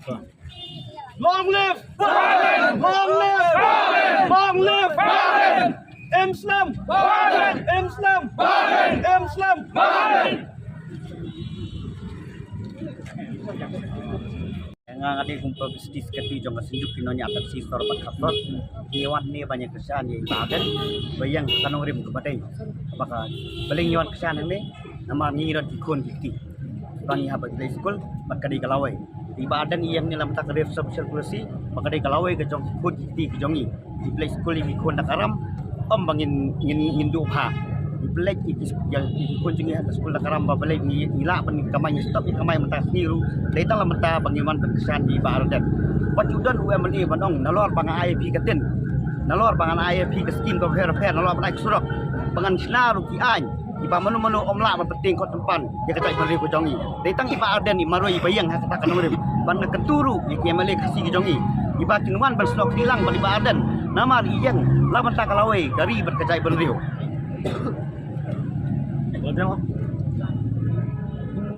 Long live Bargain! Long live Bargain! Long live Bargain! Muslim Bargain! Muslim Bargain! Muslim Bargain! Nga ngadi kumpul bisnis keti jong kesinjuk pinonya akan sistor berkapot nyewan ni banyak kesan yang bagan bayang kanong rim kepadai apakah paling nyewan kesan ini nama nyirat dikon dikti bang ya bagi school bakadi galawai di badan yang ni lam tak ada social policy bakadi galawai ke jong dikon dikti ke jongi di play school yang dikon dakaram om bangin hindu pha di play yang dikon jengi ke school dakaram ba play nila pan kamay stop kamay mata niru datang la mata bangiman berkesan di badan pacudan UMNI banong nalor bang IAP katen nalor bang IAP ke skin ko fair nalor bang surok bangan sinaru ki an iba manu omla penting ko tempan ya kata beri ko jongi datang iba arden ni maroi bayang ha kata kan urip ban keturu ki male kasi ki jongi iba kinwan ban slok hilang ban iba arden nama iyang lawan tak kalawai gari berkecai benriu